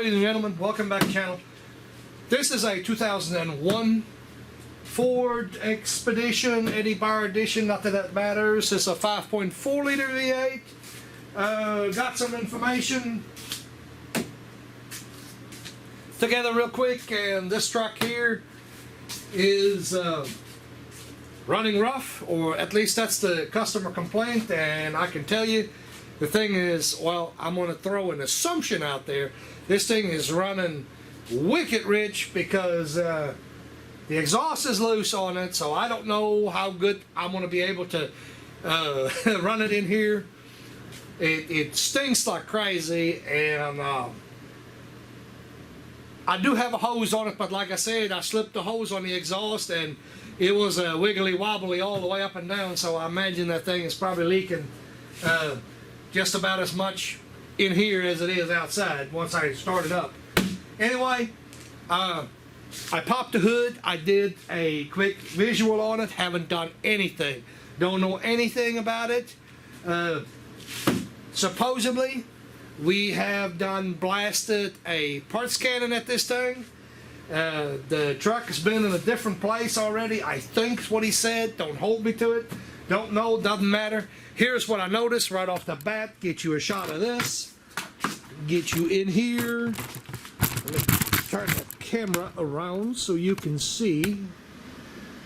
ladies and gentlemen, welcome back to the channel. This is a 2001 Ford Expedition Eddie Bauer edition. Not that that matters. It's a 5.4 liter V8. Got some information together real quick, and this truck here is running rough, or at least that's the customer complaint. And I can tell you, the thing is, well, I'm going to throw an assumption out there. This thing is running wicked rich because the exhaust is loose on it, so I don't know how good I'm going to be able to run it in here. It stinks like crazy, and I do have a hose on it, but like I said, I slipped the hose on the exhaust and it was wiggly wobbly all the way up and down, so I imagine that thing is probably leaking just about as much in here as it is outside once I start it up. Anyway, I popped the hood. I did a quick visual on it. Haven't done anything. Don't know anything about it. Supposedly, we have done blasted a parts cannon at this thing. The truck has been in a different place already, I think is what he said. Don't hold me to it. Don't know, doesn't matter. Here's what I noticed right off the bat. Get you a shot of this. Get you in here. Let me turn the camera around so you can see.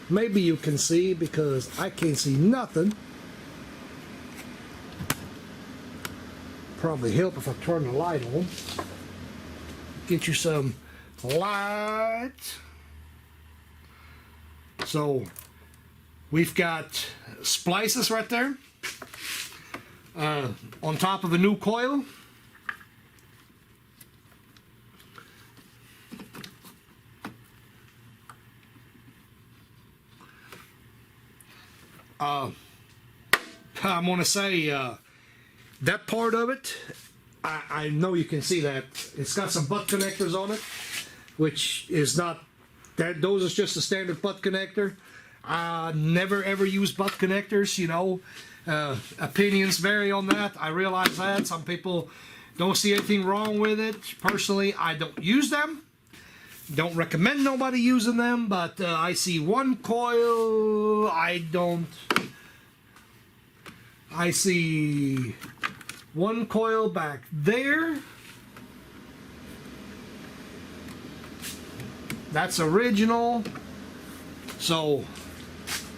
Maybe you can see because I can't see nothing. Probably help if I turn the light on. Get you some light. So we've got splices right there on top of a new coil. I'm going to say that part of it, I know you can see that it's got some butt connectors on it, which is not that. Those is just a standard butt connector. Never ever use butt connectors, you know. Opinions vary on that. I realize that some people don't see anything wrong with it. Personally, I don't use them. Don't recommend nobody using them, but I see one coil. I see one coil back there. That's original. So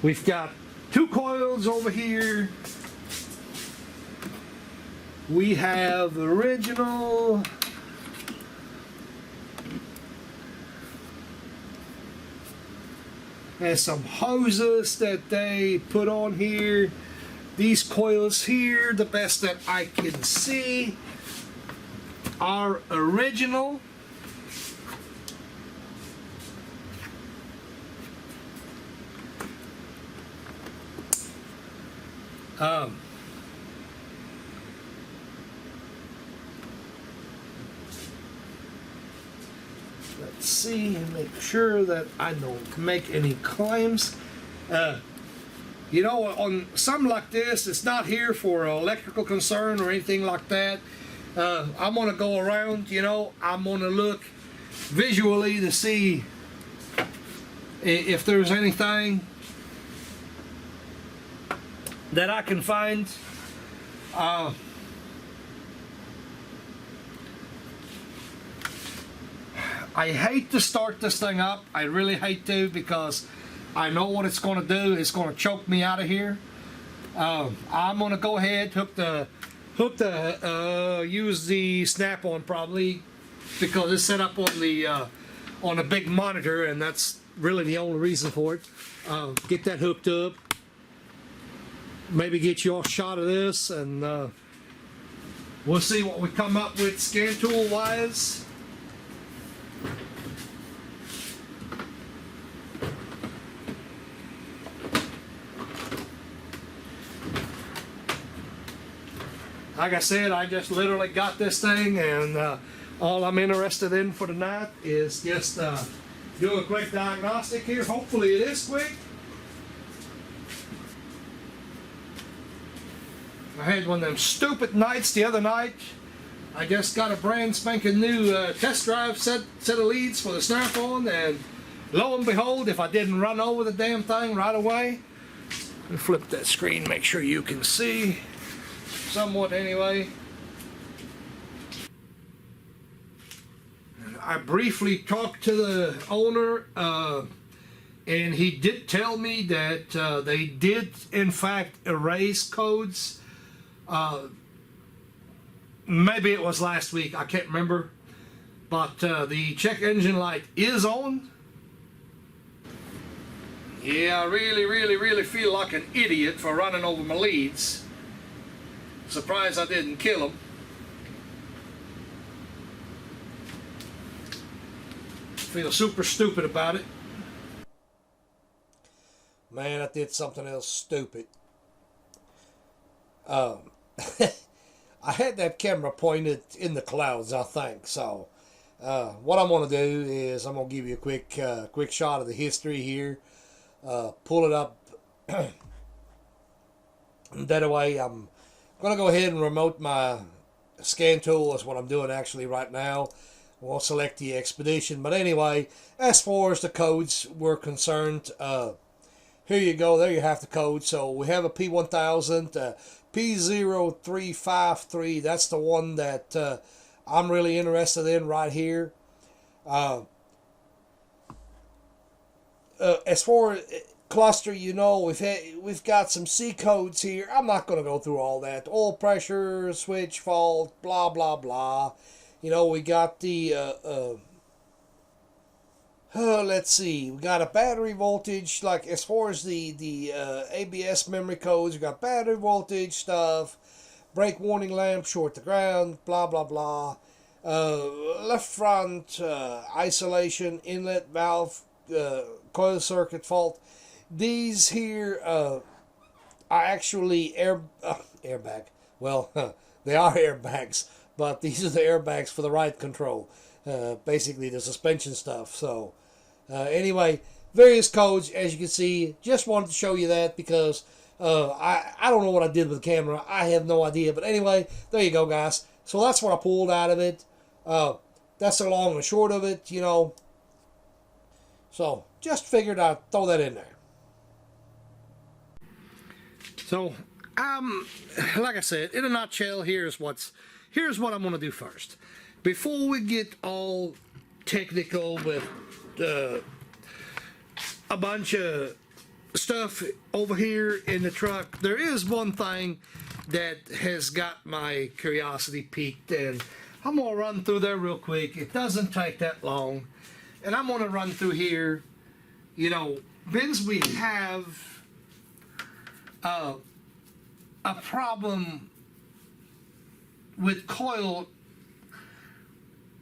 we've got two coils over here. We have original. There's some hoses that they put on here. These coils here, the best that I can see, are original. Let's see and make sure that I don't make any claims. You know, on something like this, it's not here for electrical concern or anything like that. I'm going to go around, you know, I'm going to look visually to see if there's anything that I can find. I hate to start this thing up. I really hate to, because I know what it's going to do. It's going to choke me out of here. I'm going to go ahead, use the snap-on probably, because it's set up on a big monitor, and that's really the only reason for it. Get that hooked up. Maybe get you a shot of this, and we'll see what we come up with scan tool wise. Like I said, I just literally got this thing, and all I'm interested in for tonight is just do a quick diagnostic here. Hopefully it is quick. I had one of them stupid nights the other night. I just got a brand spanking new test drive set of leads for the Snap-on, and lo and behold, if I didn't run over the damn thing right away, let me flip that screen, make sure you can see somewhat anyway. I briefly talked to the owner, and he did tell me that they did in fact erase codes. Maybe it was last week, I can't remember, but the check engine light is on. Yeah, I really feel like an idiot for running over my leads. Surprised I didn't kill him. Feel super stupid about it. Man, I did something else stupid. I had that camera pointed in the clouds, I think. So, what I'm going to do is I'm going to give you a quick shot of the history here. Pull it up. That way, I'm going to go ahead and remote my scan tool. That's what I'm doing actually right now. We'll select the Expedition. But anyway, as far as the codes were concerned, here you go. There you have the code. So we have a P1000, P0353. That's the one that I'm really interested in right here. As far as cluster, you know, we've got some C codes here. I'm not going to go through all that. Oil pressure, switch fault, blah blah blah. You know, we got the let's see, we got a battery voltage. Like as far as the ABS memory codes, we got battery voltage stuff, brake warning lamp, short to ground, blah blah blah. Left front isolation, inlet valve, coil circuit fault. These here are actually airbag. Well, they are airbags, but these are the airbags for the ride control. Basically, the suspension stuff. So, anyway, various codes, as you can see. Just wanted to show you that because I don't know what I did with the camera. I have no idea. But anyway, there you go, guys. So that's what I pulled out of it. That's the long and short of it, you know. So, just figured I'd throw that in there. So, like I said, in a nutshell, here's what I'm going to do first. Before we get all technical with a bunch of stuff over here in the truck, there is one thing that has got my curiosity piqued, and I'm going to run through there real quick. It doesn't take that long. And I'm going to run through here. You know, since we have a problem with coil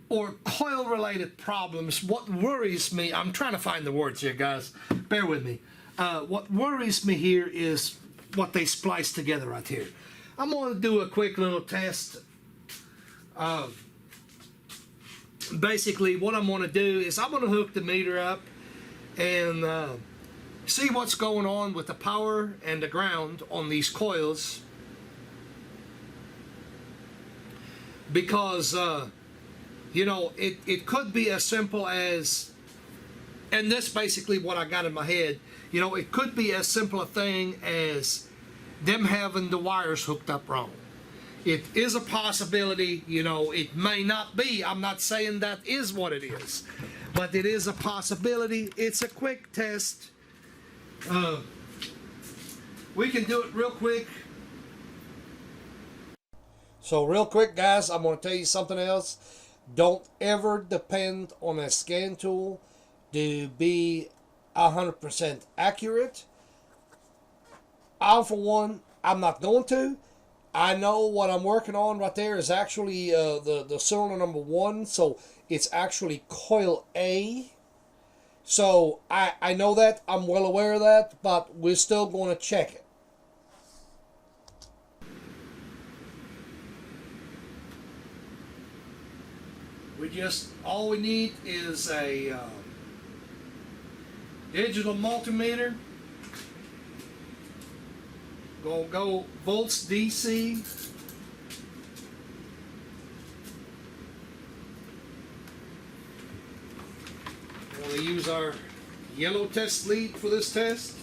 or coil related problems, what worries me, I'm trying to find the words here, guys, bear with me. What worries me here is what they splice together right here. I'm going to do a quick little test. Basically what I'm going to do is I'm going to hook the meter up and see what's going on with the power and the ground on these coils, because you know, it could be as simple as, and this basically what I got in my head, you know, it could be as simple a thing as them having the wires hooked up wrong. It is a possibility, you know, it may not be. I'm not saying that is what it is, but it is a possibility. It's a quick test. We can do it real quick. So real quick, guys, I'm going to tell you something else. Don't ever depend on a scan tool to be 100% accurate. I, for one, I'm not going to. I know what I'm working on right there is actually the cylinder number 1, so it's actually coil A. So I know that, I'm well aware of that, but we're still going to check it. All we need is a digital multimeter. Gonna go volts DC. going to use our yellow test lead for this test.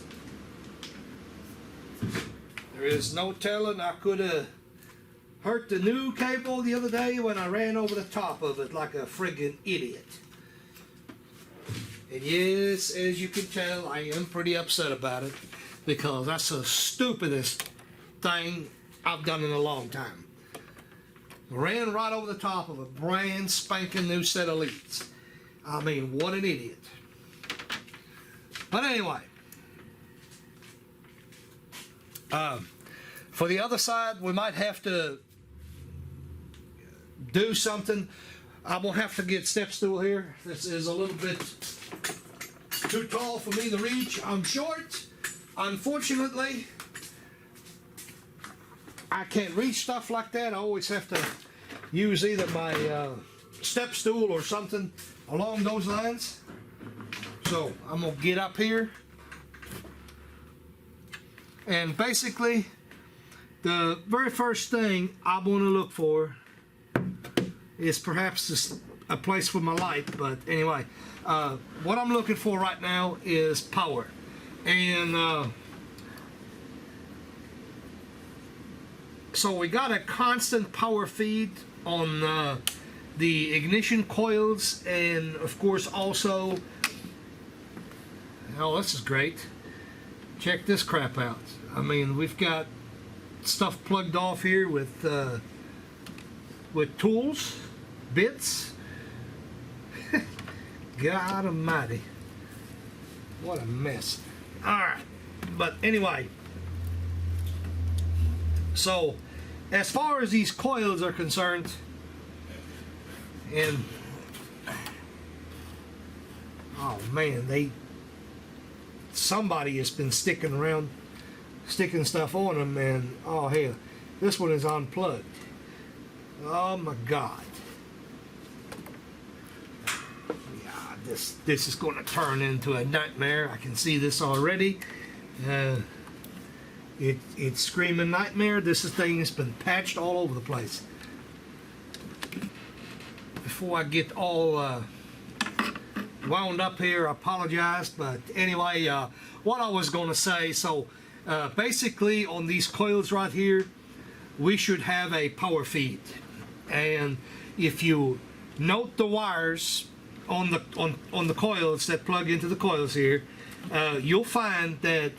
There is no telling, I could have hurt the new cable the other day when I ran over the top of it like a friggin' idiot. And yes, as you can tell, I am pretty upset about it because that's the stupidest thing I've done in a long time. Ran right over the top of a brand spanking new set of leads. I mean, what an idiot. But anyway, for the other side, we might have to do something. I'm gonna have to get step stool here. This is a little bit too tall for me to reach. I'm short. Unfortunately, I can't reach stuff like that. I always have to use either my step stool or something along those lines. So I'm gonna get up here, and basically the very first thing I'm gonna look for is perhaps just a place for my light, but anyway, what I'm looking for right now is power. And so we got a constant power feed on the ignition coils, and of course also, oh, this is great. Check this crap out. I mean, we've got stuff plugged off here with tools, bits. God almighty, what a mess. All right, but anyway, so as far as these coils are concerned, and oh man, somebody has been sticking stuff on them, and oh hell, this one is unplugged. Oh my God. Yeah, this is going to turn into a nightmare. I can see this already. It's screaming nightmare. This thing has been patched all over the place. Before I get all wound up here, I apologize, but anyway, what I was going to say, so basically on these coils right here, we should have a power feed. And if you note the wires on the coils that plug into the coils here, you'll find that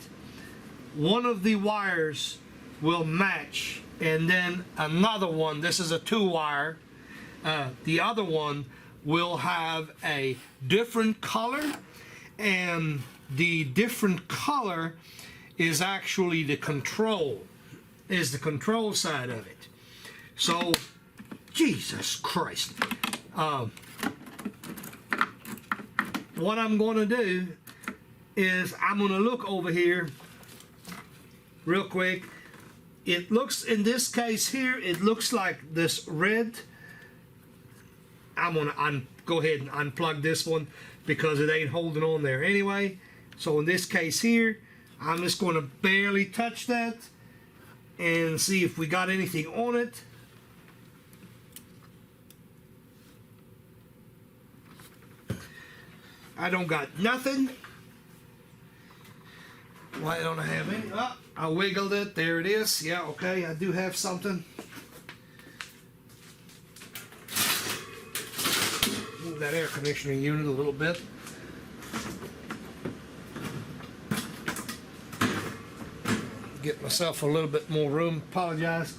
one of the wires will match, and then another one, this is a 2-wire, the other one will have a different color, and the different color is actually the control side of it. So Jesus Christ, what I'm going to do is I'm going to look over here real quick. It looks, in this case here, it looks like this red. I'm going to go ahead and unplug this one because it ain't holding on there anyway. So in this case here, I'm just going to barely touch that and see if we got anything on it. I don't got nothing. Why don't I have any? Oh, I wiggled it. There it is. Yeah, okay. I do have something. Move that air conditioning unit a little bit. Get myself a little bit more room. Apologize.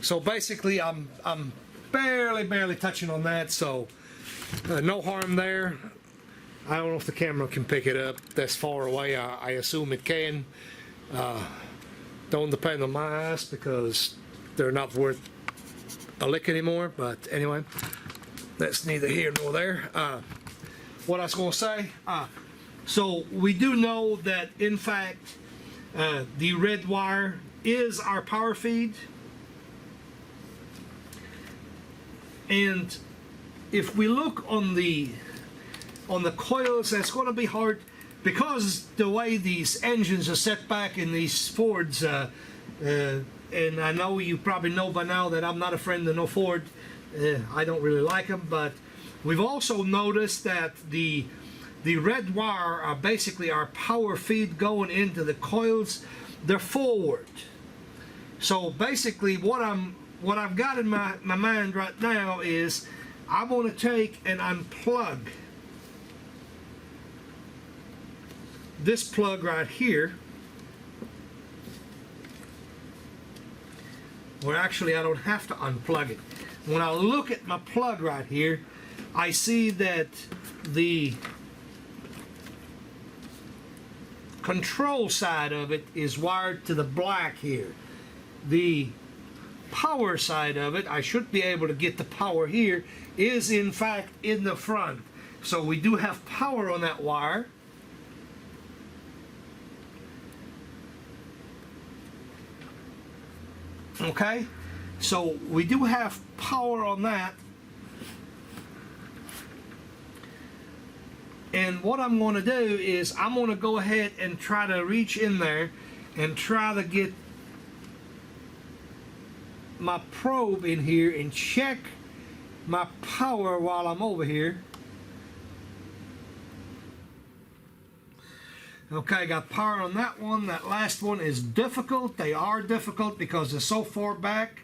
So basically, I'm barely touching on that. So no harm there. I don't know if the camera can pick it up that's far away. I assume it can. Don't depend on my eyes because they're not worth a lick anymore. But anyway, that's neither here nor there. What I was going to say, so we do know that in fact the red wire is our power feed, and if we look on the coils, that's going to be hard because the way these engines are set back in these Fords, and I know you probably know by now that I'm not a friend of no Ford. I don't really like them, but We've also noticed that the red wire are basically our power feed going into the coils. They're forward. So basically what I've got in my mind right now is I want to take and unplug this plug right here. Well, actually I don't have to unplug it. When I look at my plug right here, I see that the control side of it is wired to the black here. The power side of it, I should be able to get the power here, is in fact in the front. So we do have power on that wire. Okay, so we do have power on that. And what I'm going to do is I'm going to go ahead and try to reach in there and try to get my probe in here and check my power while I'm over here. Okay, got power on that one. That last one is difficult. They are difficult because they're so far back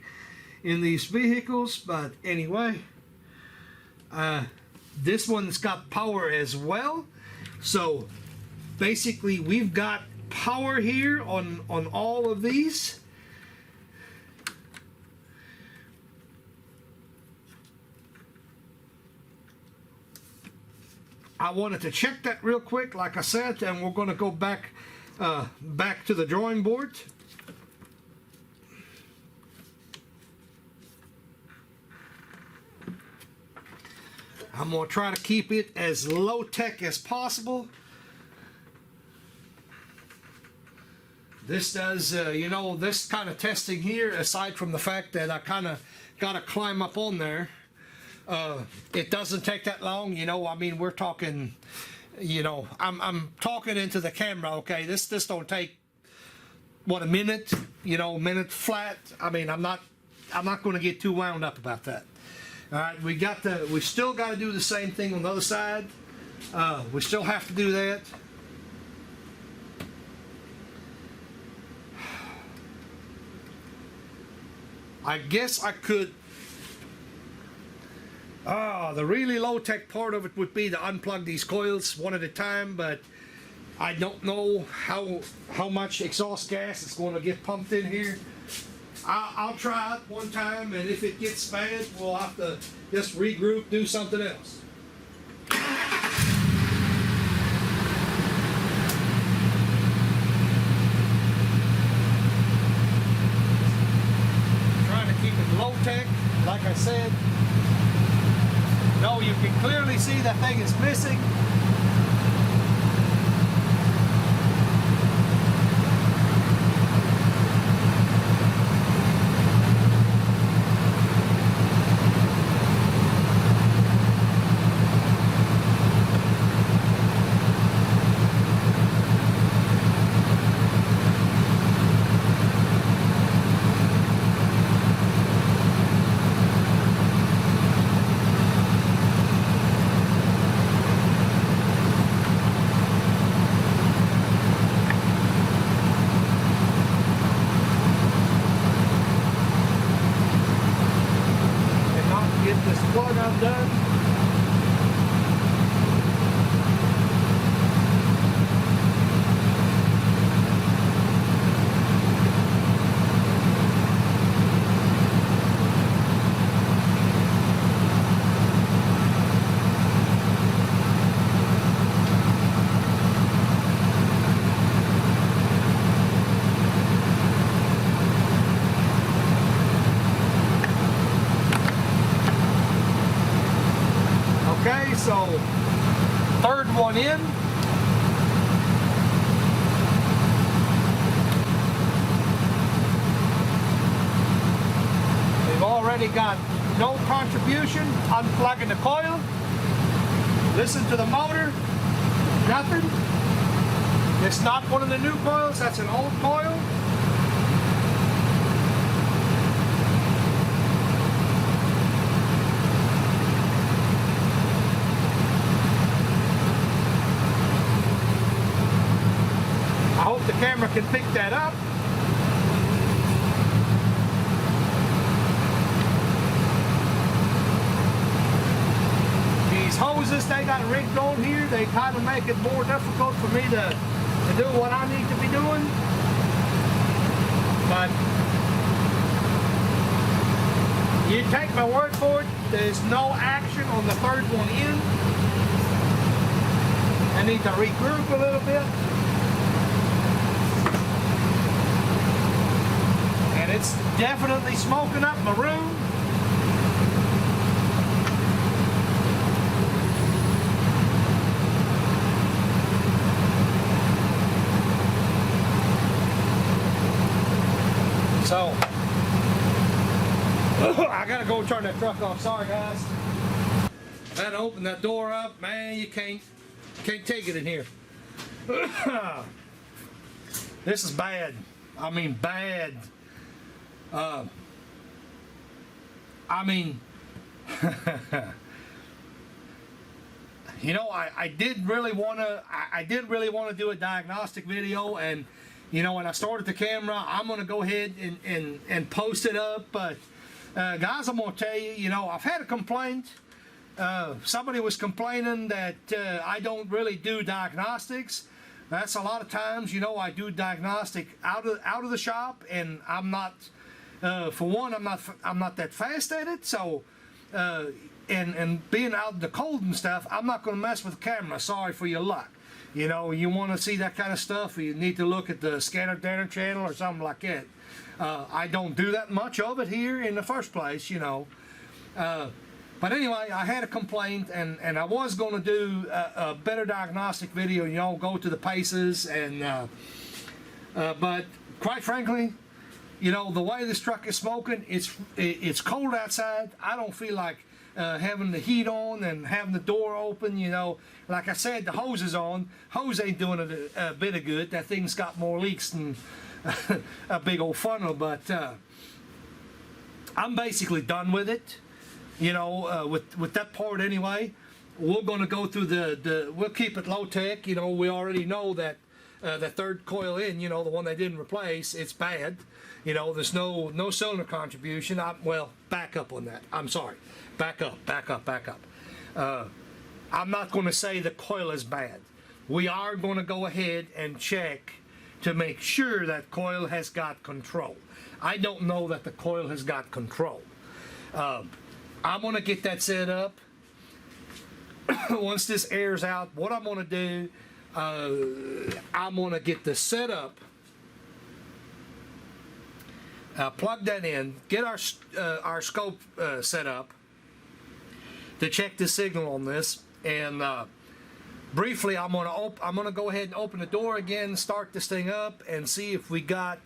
in these vehicles. But anyway, this one's got power as well. So basically we've got power here on all of these. I wanted to check that real quick, like I said, and we're going to go back to the drawing board. I'm going to try to keep it as low tech as possible. This does, you know, this kind of testing here, aside from the fact that I kind of got to climb up on there, it doesn't take that long. You know, I mean, we're talking, you know, I'm talking into the camera, okay? This don't take, what, a minute, you know, a minute flat. I mean, I'm not going to get too wound up about that. All right, we still got to do the same thing on the other side. We still have to do that. I guess I could. The really low-tech part of it would be to unplug these coils one at a time, but I don't know how much exhaust gas is going to get pumped in here. I'll try it one time, and if it gets bad, we'll have to just regroup, do something else. Trying to keep it low-tech, like I said. No, you can clearly see that thing is missing. So, third one in. We've already got no contribution. Unplugging the coil. Listen to the motor. Nothing. It's not one of the new coils. That's an old coil. camera can pick that up. These hoses they got rigged on here, they kind of make it more difficult for me to do what I need to be doing. But you take my word for it, there's no action on the third one in. I need to regroup a little bit. And it's definitely smoking up my room. So, I gotta go turn that truck off. Sorry, guys. I had to open that door up. Man, you can't take it in here. This is bad. I mean, bad. I mean, you know, I did really want to do a diagnostic video, and you know, when I started the camera, I'm gonna go ahead and post it up. But guys, I'm gonna tell you, you know, I've had a complaint. Somebody was complaining that I don't really do diagnostics. That's a lot of times, you know, I do diagnostic out of the shop, and I'm not. For one, I'm not that fast at it. So, and being out in the cold and stuff, I'm not going to mess with the camera. Sorry for your luck. You know, you want to see that kind of stuff, you need to look at the scanner data channel or something like that. I don't do that much of it here in the first place, you know. But anyway, I had a complaint, and I was going to do a better diagnostic video, you know, go to the paces, and but quite frankly, you know, the way this truck is smoking, it's cold outside. I don't feel like having the heat on and having the door open, you know. Like I said, the hose is on. Hose ain't doing it a bit of good. That thing's got more leaks than a big old funnel. But I'm basically done with it, you know, with that part anyway. We're going to go through we'll keep it low tech. You know, we already know that the third coil in, you know, the one they didn't replace, it's bad. You know, there's no cylinder contribution. Well, back up on that. I'm sorry. Back up. I'm not going to say the coil is bad. We are going to go ahead and check to make sure that coil has got control. I don't know that the coil has got control. I'm going to get that set up. Once this airs out, what I'm going to do, I'm going to get the setup. Plug that in, get our c.o.p set up to check the signal on this, and briefly I'm gonna go ahead and open the door again, start this thing up, and see if we got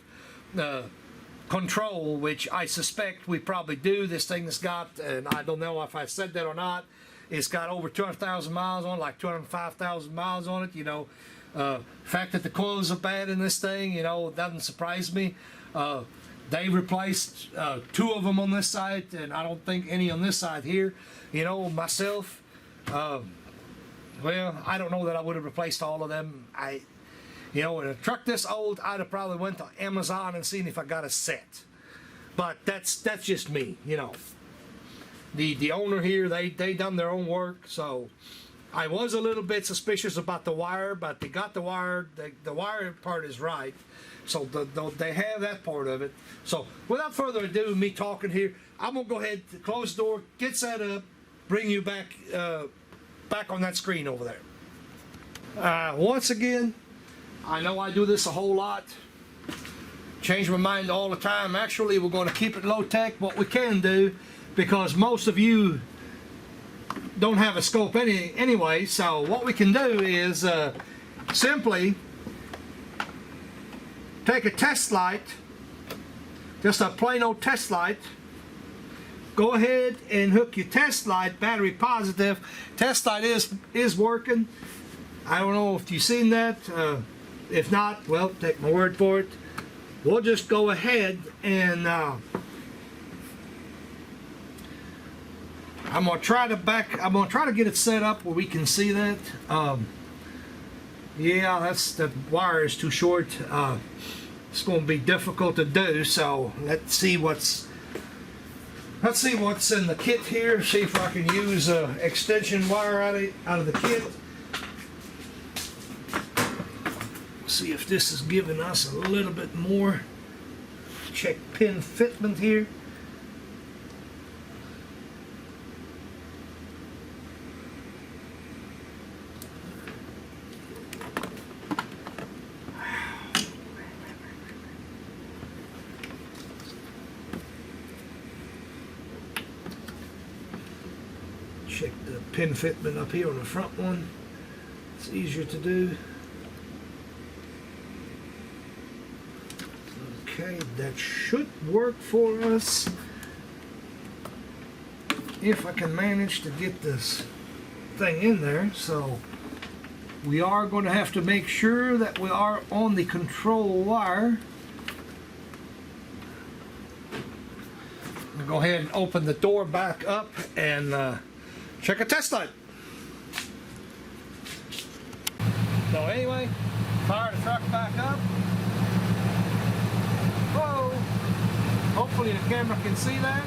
control, which I suspect we probably do. This thing has got, and I don't know if I said that or not, it's got over 200,000 miles on it, like 205,000 miles on it. You know, the fact that the coils are bad in this thing, you know, doesn't surprise me. They replaced 2 of them on this side, and I don't think any on this side here. You know, myself, well, I don't know that I would have replaced all of them. You know, in a truck this old, I'd have probably went to Amazon and seen if I got a set. But that's just me, you know. The owner here, they done their own work, so I was a little bit suspicious about the wire, but they got the wire. The wire part is right. So they have that part of it. So without further ado, me talking here, I'm gonna go ahead, close the door, get set up, bring you back on that screen over there. Once again, I know I do this a whole lot. Change my mind all the time. Actually, we're going to keep it low tech. What we can do, because most of you don't have a scope anyway. So what we can do is simply take a test light, just a plain old test light. Go ahead and hook your test light, battery positive. Test light is working. I don't know if you've seen that. If not, well, take my word for it. We'll just go ahead and I'm gonna try to get it set up where we can see that. Yeah, the wire is too short. It's going to be difficult to do, so let's see what's in the kit here. See if I can use extension wire out of the kit. See if this is giving us a little bit more. Check pin fitment here. Check the pin fitment up here on the front one. It's easier to do. Okay, that should work for us if I can manage to get this thing in there. So we are going to have to make sure that we are on the control wire. I'll go ahead and open the door back up and check a test light. So anyway, fire the truck back up. Whoa! Hopefully the camera can see that.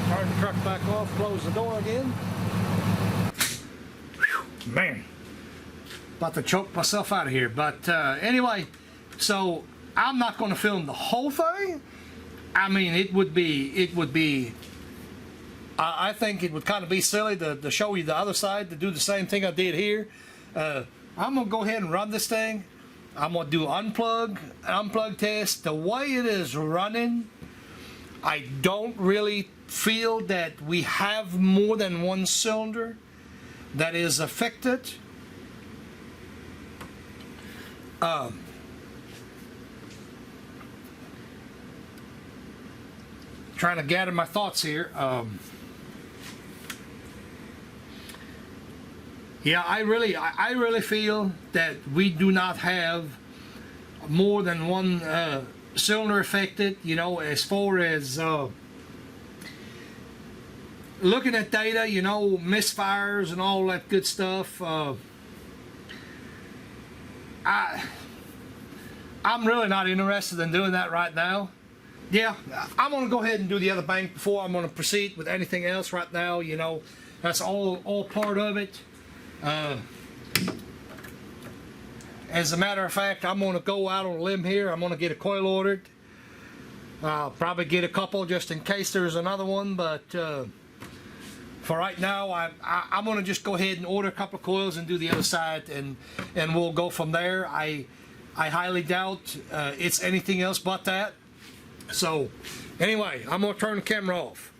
Turn the truck back off, close the door again. Whew, man, about to choke myself out of here. But anyway, so I'm not going to film the whole thing. I mean, it would be, I think it would kind of be silly to show you the other side, to do the same thing I did here. I'm going to go ahead and run this thing. I'm going to do unplug test. The way it is running, I don't really feel that we have more than one cylinder that is affected. Trying to gather my thoughts here. Yeah, I really feel that we do not have more than one cylinder affected. You know, as far as looking at data, you know, misfires and all that good stuff. I'm really not interested in doing that right now. Yeah, I'm going to go ahead and do the other bank before I'm going to proceed with anything else right now. You know, that's all part of it. As a matter of fact, I'm going to go out on a limb here. I'm going to get a coil ordered. I'll probably get a couple just in case there's another one, but for right now, I'm going to just go ahead and order a couple of coils and do the other side, and we'll go from there. I highly doubt it's anything else but that. So anyway, I'm going to turn the camera off.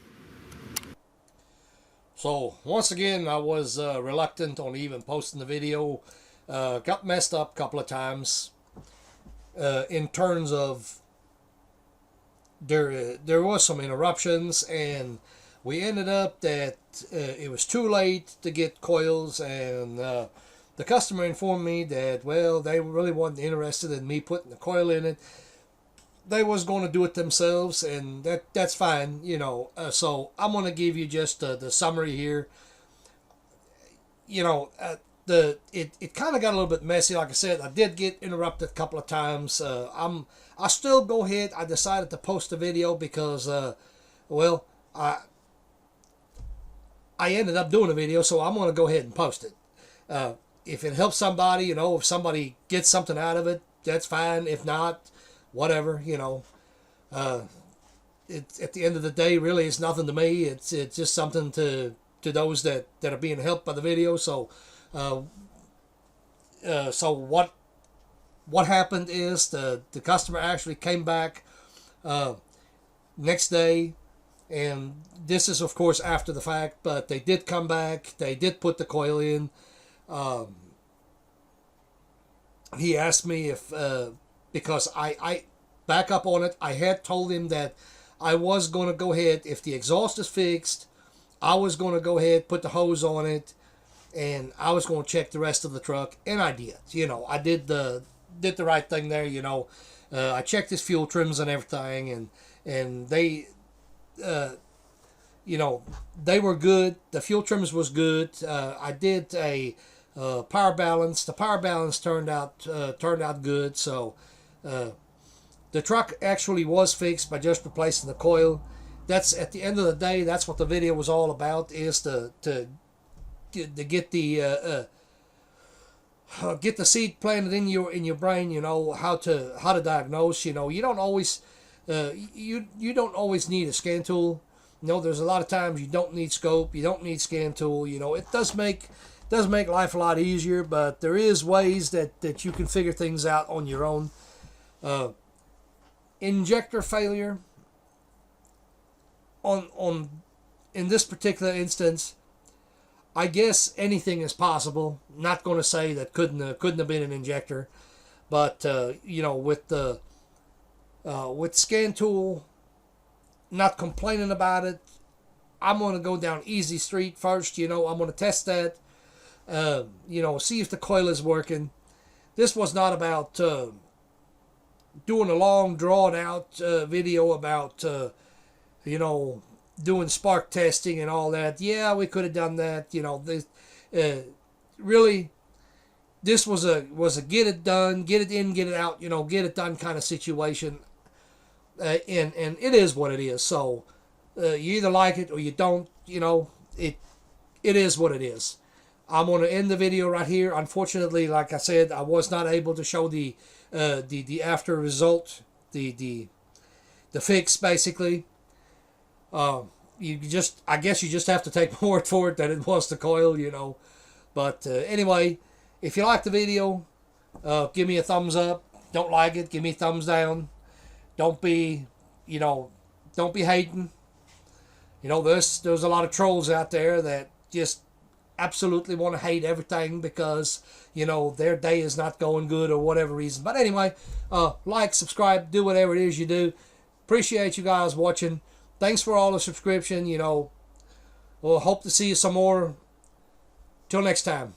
So once again, I was reluctant on even posting the video. Got messed up a couple of times in terms of there was some interruptions, and we ended up that it was too late to get coils, and the customer informed me that, well, they really weren't interested in me putting the coil in it. They was going to do it themselves, and that's fine, you know. So I'm going to give you just the summary here. You know, it kind of got a little bit messy. Like I said, I did get interrupted a couple of times. I still go ahead. I decided to post the video because, well, I ended up doing a video, so I'm going to go ahead and post it. If it helps somebody, you know, if somebody gets something out of it, that's fine. If not, whatever, you know. It's at the end of the day, really, it's nothing to me. It's just something to those that are being helped by the video. So, so what happened is the customer actually came back next day, and this is of course after the fact, but they did come back. They did put the coil in. He asked me if because I back up on it, I had told him that I was going to go ahead, if the exhaust is fixed, I was going to go ahead, put the hose on it, and I was going to check the rest of the truck, and I did. You know, I did the did the right thing there. You know, I checked his fuel trims and everything, and they, you know, they were good. The fuel trims was good. I did a power balance. The power balance turned out good. So the truck actually was fixed by just replacing the coil. That's at the end of the day. That's what the video was all about. Is to get the seed planted in your brain. You know how to diagnose. You know you don't always you don't always need a scan tool. You know there's a lot of times you don't need scope. You don't need scan tool. You know it does make life a lot easier, but there is ways that you can figure things out on your own. Injector failure on in this particular instance, I guess anything is possible. Not going to say that couldn't have been an injector, but you know with scan tool, not complaining about it. I'm going to go down easy street first. You know I'm going to test that. You know see if the coil is working. This was not about doing a long drawn out video about you know, doing spark testing and all that. Yeah, we could have done that. You know, this, really, this was a get it done, get it in, get it out. You know, get it done kind of situation. And it is what it is. So you either like it or you don't. You know, it is what it is. I'm going to end the video right here. Unfortunately, like I said, I was not able to show the after result, the fix basically. I guess you just have to take my word for it that it was the coil, you know. But anyway, if you like the video, give me a thumbs up. Don't like it, give me a thumbs down. Don't be hating. You know, there's a lot of trolls out there that just absolutely want to hate everything because, you know, their day is not going good or whatever reason. But anyway, like, subscribe, do whatever it is you do. Appreciate you guys watching. Thanks for all the subscription, you know. We'll hope to see you some more. Till next time.